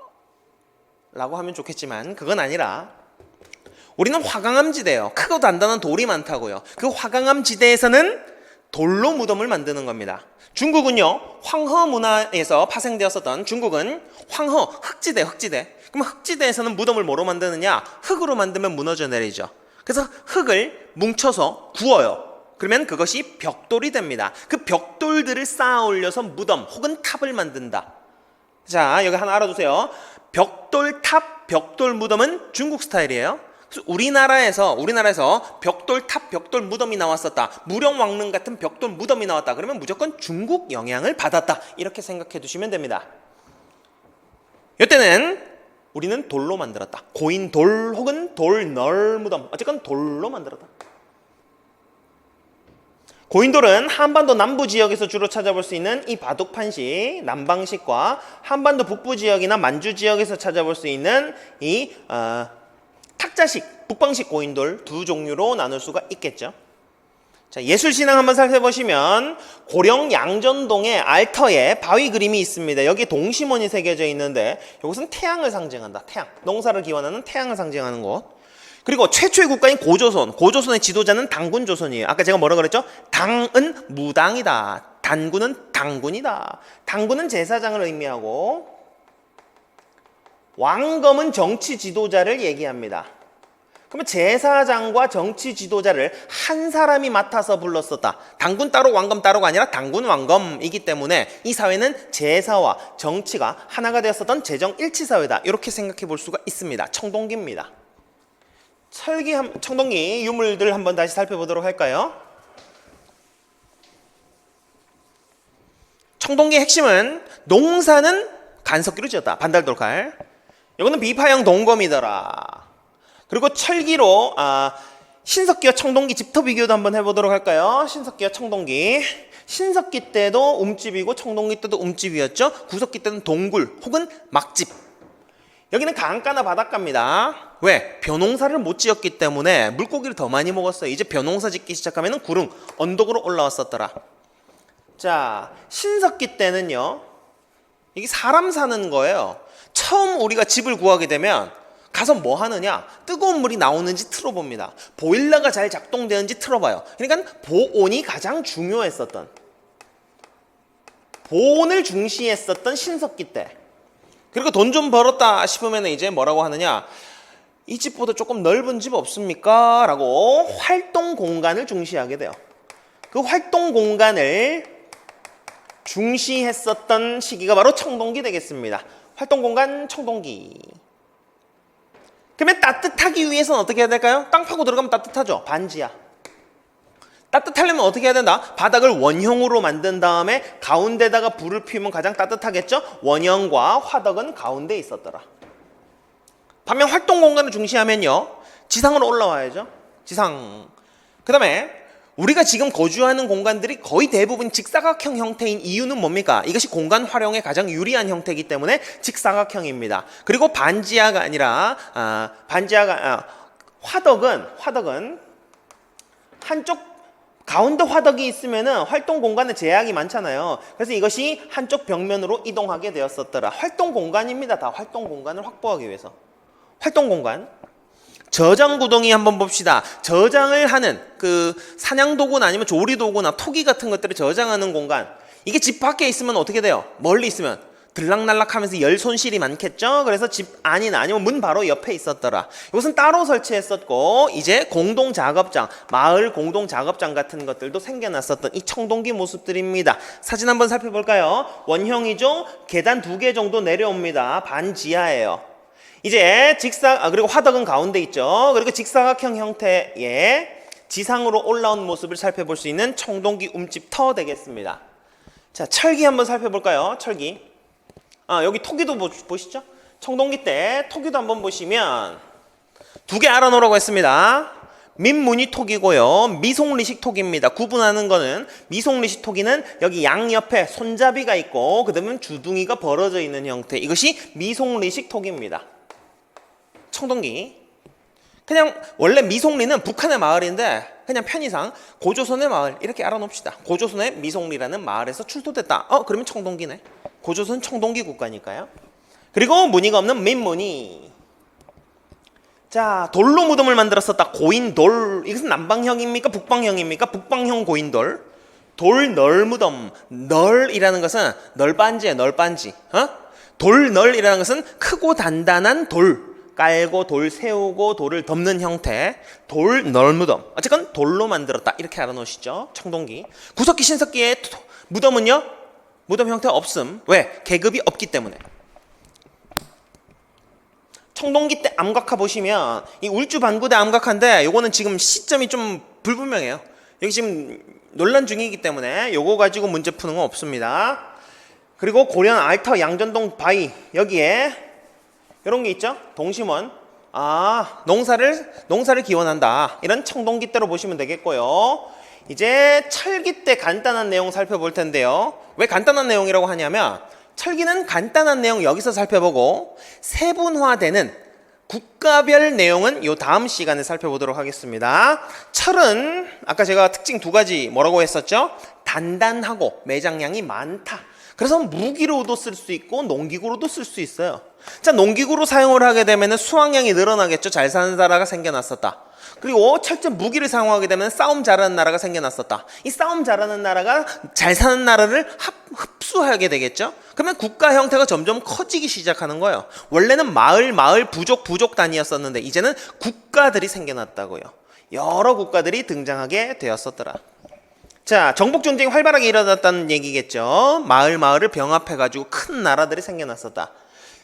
라고 하면 좋겠지만 그건 아니라 우리는 화강암지대예요. 크고 단단한 돌이 많다고요. 그 화강암지대에서는 돌로 무덤을 만드는 겁니다. 중국은요, 황허 문화에서 파생되었었던 중국은 황허, 흙지대. 그럼 흙지대에서는 무덤을 뭐로 만드느냐? 흙으로 만들면 무너져 내리죠. 그래서 흙을 뭉쳐서 구워요. 그러면 그것이 벽돌이 됩니다. 그 벽돌들을 쌓아 올려서 무덤 혹은 탑을 만든다. 자, 여기 하나 알아두세요. 벽돌 탑, 벽돌 무덤은 중국 스타일이에요. 그래서 우리나라에서 벽돌 탑, 벽돌 무덤이 나왔었다. 무령왕릉 같은 벽돌 무덤이 나왔다. 그러면 무조건 중국 영향을 받았다. 이렇게 생각해 두시면 됩니다. 이때는 우리는 돌로 만들었다. 고인돌 혹은 돌널 무덤. 어쨌건 돌로 만들었다. 고인돌은 한반도 남부 지역에서 주로 찾아볼 수 있는 이 바둑판식, 남방식과 한반도 북부 지역이나 만주 지역에서 찾아볼 수 있는 이 탁자식, 북방식 고인돌 두 종류로 나눌 수가 있겠죠. 자, 예술신앙 한번 살펴보시면 고령 양전동의 알터에 바위 그림이 있습니다. 여기 동심원이 새겨져 있는데 이것은 태양을 상징한다. 태양, 농사를 기원하는 태양을 상징하는 곳. 그리고 최초의 국가인 고조선의 지도자는 당군조선이에요. 아까 제가 뭐라 그랬죠? 당은 무당이다. 단군은 당군이다. 당군은 제사장을 의미하고 왕검은 정치 지도자를 얘기합니다. 그러면 제사장과 정치 지도자를 한 사람이 맡아서 불렀었다. 당군 따로 왕검 따로가 아니라 당군 왕검이기 때문에 이 사회는 제사와 정치가 하나가 되었었던 제정일치사회다. 이렇게 생각해 볼 수가 있습니다. 청동기입니다. 청동기 유물들 한번 다시 살펴보도록 할까요? 청동기의 핵심은 농사는 간석기로 지었다. 반달돌칼. 이거는 비파형 동검이더라. 그리고 철기로 신석기와 청동기 집터 비교도 한번 해보도록 할까요? 신석기와 청동기. 신석기 때도 움집이고 청동기 때도 움집이었죠. 구석기 때는 동굴 혹은 막집. 여기는 강가나 바닷가입니다. 왜? 벼농사를 못 지었기 때문에 물고기를 더 많이 먹었어요. 이제 벼농사 짓기 시작하면 구릉, 언덕으로 올라왔었더라. 자, 신석기 때는요, 이게 사람 사는 거예요. 처음 우리가 집을 구하게 되면 가서 뭐 하느냐? 뜨거운 물이 나오는지 틀어봅니다. 보일러가 잘 작동되는지 틀어봐요. 그러니까 보온이 가장 중요했었던, 보온을 중시했었던 신석기 때. 그리고 돈 좀 벌었다 싶으면 이제 뭐라고 하느냐? 이 집보다 조금 넓은 집 없습니까? 라고 활동 공간을 중시하게 돼요. 그 활동 공간을 중시했었던 시기가 바로 청동기 되겠습니다. 활동 공간 청동기. 그러면 따뜻하기 위해서는 어떻게 해야 될까요? 땅 파고 들어가면 따뜻하죠. 반지하. 따뜻하려면 어떻게 해야 된다? 바닥을 원형으로 만든 다음에 가운데다가 불을 피우면 가장 따뜻하겠죠? 원형과 화덕은 가운데에 있었더라. 반면 활동 공간을 중시하면요, 지상으로 올라와야죠. 지상. 그 다음에 우리가 지금 거주하는 공간들이 거의 대부분 직사각형 형태인 이유는 뭡니까? 이것이 공간 활용에 가장 유리한 형태이기 때문에 직사각형입니다. 그리고 반지하가 아니라 화덕은 한쪽 가운데 화덕이 있으면은 활동 공간에 제약이 많잖아요. 그래서 이것이 한쪽 벽면으로 이동하게 되었었더라. 활동 공간입니다. 다 활동 공간을 확보하기 위해서. 활동 공간. 저장 구덩이 한번 봅시다. 저장을 하는 그 사냥 도구나 아니면 조리 도구나 토기 같은 것들을 저장하는 공간. 이게 집 밖에 있으면 어떻게 돼요? 멀리 있으면 들락날락하면서 열 손실이 많겠죠. 그래서 집 안이나 아니면 문 바로 옆에 있었더라. 이것은 따로 설치했었고 이제 공동 작업장, 마을 공동 작업장 같은 것들도 생겨났었던 이 청동기 모습들입니다. 사진 한번 살펴볼까요? 원형이죠. 계단 2개 정도 내려옵니다. 반지하예요. 이제 그리고 화덕은 가운데 있죠. 그리고 직사각형 형태의 지상으로 올라온 모습을 살펴볼 수 있는 청동기 움집터 되겠습니다. 자, 철기 한번 살펴볼까요? 철기. 여기 토기도 보시죠? 청동기 때 토기도 한번 보시면 2개 알아놓으라고 했습니다. 민무늬 토기고요. 미송리식 토기입니다. 구분하는 거는 미송리식 토기는 여기 양옆에 손잡이가 있고 그 다음에 주둥이가 벌어져 있는 형태. 이것이 미송리식 토기입니다. 청동기. 그냥 원래 미송리는 북한의 마을인데 그냥 편의상 고조선의 마을 이렇게 알아놓읍시다. 고조선의 미송리라는 마을에서 출토됐다. 그러면 청동기네. 고조선 청동기 국가니까요. 그리고 무늬가 없는 민무늬. 자, 돌로 무덤을 만들었었다. 고인돌. 이것은 남방형입니까? 북방형입니까? 북방형 고인돌. 돌널무덤. 널이라는 것은 널빤지예요. 널빤지. 돌널이라는 것은 크고 단단한 돌. 깔고 돌 세우고 돌을 덮는 형태. 돌널무덤. 어쨌건 돌로 만들었다. 이렇게 알아놓으시죠. 청동기. 구석기 신석기의 무덤은요. 무덤 형태 없음. 왜? 계급이 없기 때문에. 청동기 때 암각화 보시면 이 울주반구대 암각화인데 요거는 지금 시점이 좀 불분명해요. 여기 지금 논란 중이기 때문에 요거 가지고 문제 푸는 건 없습니다. 그리고 고려는 알터 양전동 바위 여기에 이런 게 있죠. 동심원. 농사를 기원한다. 이런 청동기 때로 보시면 되겠고요. 이제 철기 때 간단한 내용 살펴볼 텐데요. 왜 간단한 내용이라고 하냐면 철기는 간단한 내용 여기서 살펴보고 세분화되는 국가별 내용은 요 다음 시간에 살펴보도록 하겠습니다. 철은 아까 제가 특징 두 가지 뭐라고 했었죠? 단단하고 매장량이 많다. 그래서 무기로도 쓸 수 있고 농기구로도 쓸 수 있어요. 자, 농기구로 사용을 하게 되면 수확량이 늘어나겠죠. 잘 사는 나라가 생겨났었다. 그리고 철제 무기를 사용하게 되면 싸움 잘하는 나라가 생겨났었다. 이 싸움 잘하는 나라가 잘 사는 나라를 흡수하게 되겠죠. 그러면 국가 형태가 점점 커지기 시작하는 거예요. 원래는 마을 부족 단위였었는데 이제는 국가들이 생겨났다고요. 여러 국가들이 등장하게 되었었더라. 자, 정복전쟁이 활발하게 일어났다는 얘기겠죠. 마을을 병합해가지고 큰 나라들이 생겨났었다.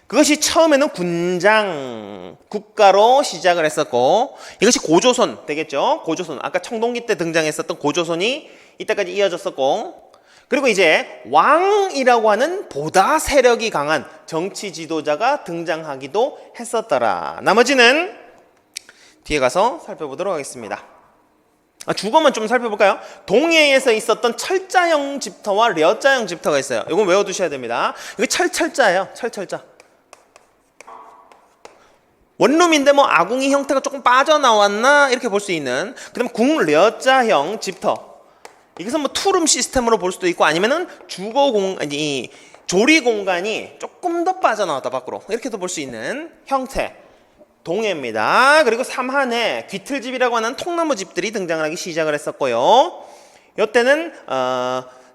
그것이 처음에는 군장 국가로 시작을 했었고 이것이 고조선 되겠죠. 고조선 아까 청동기 때 등장했었던 고조선이 이때까지 이어졌었고 그리고 이제 왕이라고 하는 보다 세력이 강한 정치 지도자가 등장하기도 했었더라. 나머지는 뒤에 가서 살펴보도록 하겠습니다. 주거만 좀 살펴볼까요? 동해에서 있었던 철자형 집터와 려자형 집터가 있어요. 이건 외워두셔야 됩니다. 이거 철자예요. 철자. 원룸인데 뭐 아궁이 형태가 조금 빠져나왔나 이렇게 볼 수 있는. 그다음 궁려자형 집터. 이것은 뭐 투룸 시스템으로 볼 수도 있고 아니면은 조리 공간이 조금 더 빠져나왔다 밖으로 이렇게도 볼 수 있는 형태. 동해입니다. 그리고 삼한에 귀틀집이라고 하는 통나무 집들이 등장을 하기 시작을 했었고요. 이때는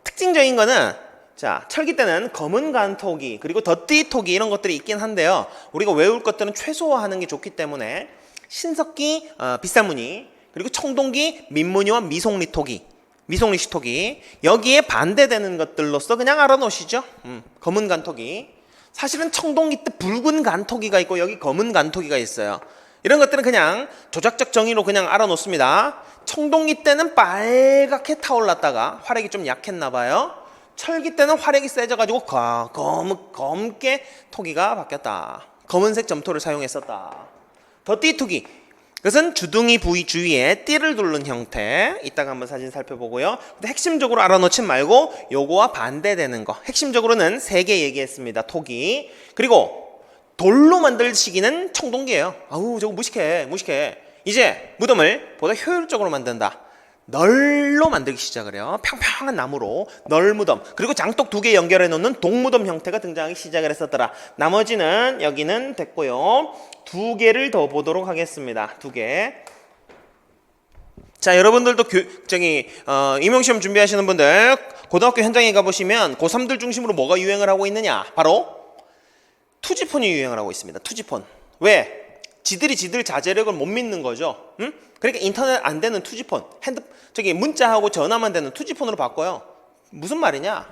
특징적인 거는 자, 철기 때는 검은 간토기 그리고 덧띠토기 이런 것들이 있긴 한데요. 우리가 외울 것들은 최소화하는 게 좋기 때문에 신석기 빗살무늬 그리고 청동기 민무늬와 미송리토기 미송리시토기 여기에 반대되는 것들로서 그냥 알아놓으시죠. 검은 간토기 사실은 청동기 때 붉은 간토기가 있고 여기 검은 간토기가 있어요. 이런 것들은 그냥 조작적 정의로 그냥 알아놓습니다. 청동기 때는 빨갛게 타올랐다가 화력이 좀 약했나 봐요. 철기 때는 화력이 세져가지고 검게 토기가 바뀌었다. 검은색 점토를 사용했었다. 덧띠토기 그것은 주둥이 부위 주위에 띠를 두른 형태. 이따가 한번 사진 살펴보고요. 근데 핵심적으로 알아놓지 말고 요거와 반대되는 거. 핵심적으로는 3개 얘기했습니다. 토기. 그리고 돌로 만들 시기는 청동기예요. 아우 저거 무식해. 이제 무덤을 보다 효율적으로 만든다. 널로 만들기 시작을 해요. 평평한 나무로 널무덤. 그리고 장독 2개 연결해 놓는 동무덤 형태가 등장하기 시작을 했었더라. 나머지는 여기는 됐고요. 2개를 더 보도록 하겠습니다. 2개. 자, 여러분들도 임용시험 준비하시는 분들 고등학교 현장에 가보시면 고3들 중심으로 뭐가 유행을 하고 있느냐? 바로 투지폰이 유행을 하고 있습니다. 투지폰. 왜? 지들 자제력을 못 믿는 거죠. 응? 그러니까 인터넷 안 되는 투지폰, 문자하고 전화만 되는 투지폰으로 바꿔요. 무슨 말이냐?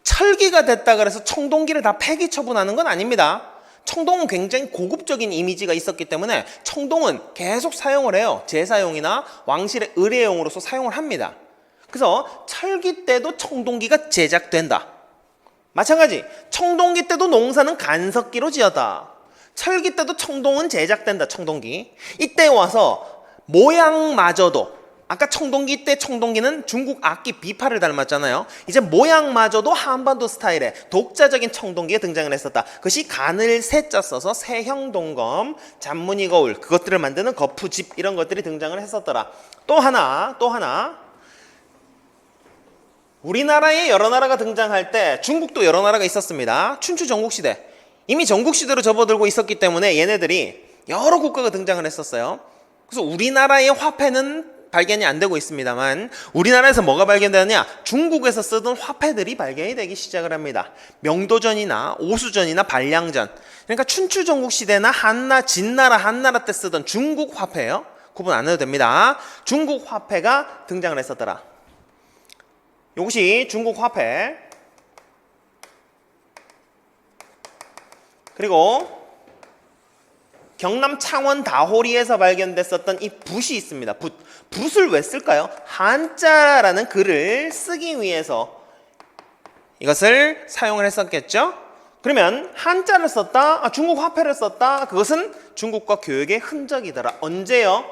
철기가 됐다 그래서 청동기를 다 폐기 처분하는 건 아닙니다. 청동은 굉장히 고급적인 이미지가 있었기 때문에 청동은 계속 사용을 해요. 제사용이나 왕실의 의례용으로서 사용을 합니다. 그래서 철기 때도 청동기가 제작된다. 마찬가지 청동기 때도 농사는 간석기로 지었다. 철기 때도 청동은 제작된다. 청동기. 이때 와서 모양마저도 아까 청동기 때 청동기는 중국 악기 비파를 닮았잖아요. 이제 모양마저도 한반도 스타일의 독자적인 청동기가 등장을 했었다. 그것이 간을 세자 써서 세형동검, 잔무늬 거울 그것들을 만드는 거푸집 이런 것들이 등장을 했었더라. 또 하나 우리나라에 여러 나라가 등장할 때 중국도 여러 나라가 있었습니다. 춘추 전국시대 이미 전국시대로 접어들고 있었기 때문에 얘네들이 여러 국가가 등장을 했었어요. 그래서 우리나라의 화폐는 발견이 안 되고 있습니다만 우리나라에서 뭐가 발견되느냐? 중국에서 쓰던 화폐들이 발견이 되기 시작을 합니다. 명도전이나 오수전이나 반량전, 그러니까 춘추 전국 시대나 한나, 진나라, 한나라 때 쓰던 중국 화폐예요. 구분 안 해도 됩니다. 중국 화폐가 등장을 했었더라. 이것이 중국 화폐. 그리고 경남 창원 다호리에서 발견됐었던 이 붓이 있습니다. 붓을 왜 쓸까요? 한자라는 글을 쓰기 위해서 이것을 사용을 했었겠죠. 그러면 한자를 썼다, 중국 화폐를 썼다, 그것은 중국과 교역의 흔적이더라. 언제요?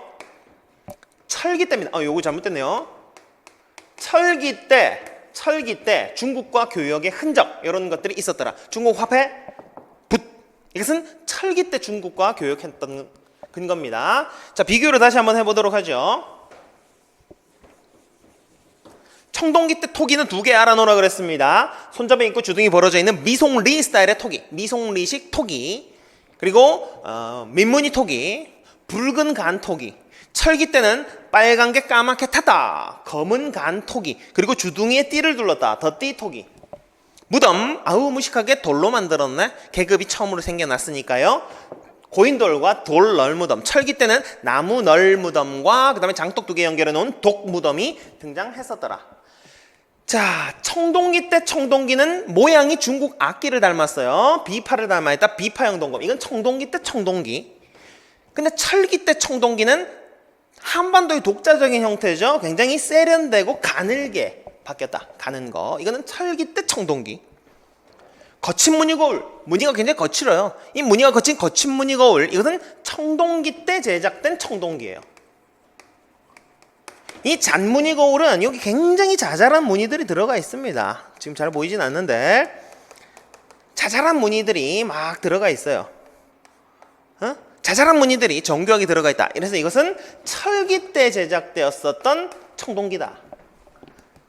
철기 때입니다. 요거 잘못됐네요. 철기 때 중국과 교역의 흔적, 이런 것들이 있었더라. 중국 화폐, 붓, 이것은 철기 때 중국과 교역했던 근거입니다. 자, 비교를 다시 한번 해보도록 하죠. 청동기 때 토기는 두 개 알아놓으라 그랬습니다. 손잡이 있고 주둥이 벌어져 있는 미송리 스타일의 토기, 미송리식 토기, 그리고 민무늬 토기, 붉은 간 토기. 철기 때는 빨간 게 까맣게 탔다, 검은 간 토기, 그리고 주둥이에 띠를 둘렀다, 더띠 토기. 무덤, 아우 무식하게 돌로 만들었네. 계급이 처음으로 생겨났으니까요. 고인돌과 돌 널무덤. 철기 때는 나무 널무덤과 그 다음에 장독 두 개 연결해 놓은 독무덤이 등장했었더라. 자, 청동기 때 청동기는 모양이 중국 악기를 닮았어요. 비파를 닮아있다. 비파형 동검. 이건 청동기 때 청동기. 근데 철기 때 청동기는 한반도의 독자적인 형태죠. 굉장히 세련되고 가늘게 바뀌었다. 가는 거. 이거는 철기 때 청동기. 거친 무늬 거울. 무늬가 굉장히 거칠어요. 이 무늬가 거친 거친 무늬 거울. 이것은 청동기 때 제작된 청동기예요. 이 잔무늬 거울은 여기 굉장히 자잘한 무늬들이 들어가 있습니다. 지금 잘 보이진 않는데 자잘한 무늬들이 막 들어가 있어요. 자잘한 무늬들이 정교하게 들어가 있다. 그래서 이것은 철기 때 제작되었었던 청동기다.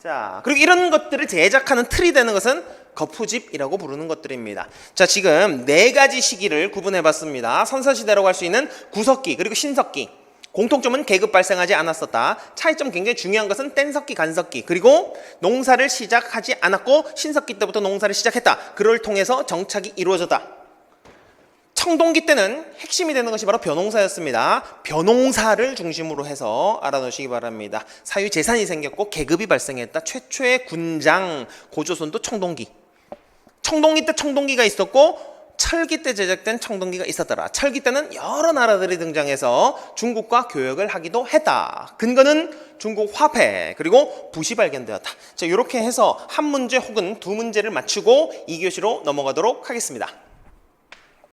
자, 그리고 이런 것들을 제작하는 틀이 되는 것은 거푸집이라고 부르는 것들입니다. 자, 지금 네 가지 시기를 구분해 봤습니다. 선사시대라고 할 수 있는 구석기, 그리고 신석기. 공통점은 계급 발생하지 않았었다. 차이점 굉장히 중요한 것은 뗀석기, 간석기, 그리고 농사를 시작하지 않았고 신석기 때부터 농사를 시작했다. 그를 통해서 정착이 이루어졌다. 청동기 때는 핵심이 되는 것이 바로 벼농사였습니다. 벼농사를 중심으로 해서 알아놓으시기 바랍니다. 사유재산이 생겼고 계급이 발생했다. 최초의 군장, 고조선도 청동기. 청동기 때 청동기가 있었고 철기 때 제작된 청동기가 있었더라. 철기 때는 여러 나라들이 등장해서 중국과 교역을 하기도 했다. 근거는 중국 화폐, 그리고 붓이 발견되었다. 자, 이렇게 해서 한 문제 혹은 두 문제를 맞추고 2교시로 넘어가도록 하겠습니다.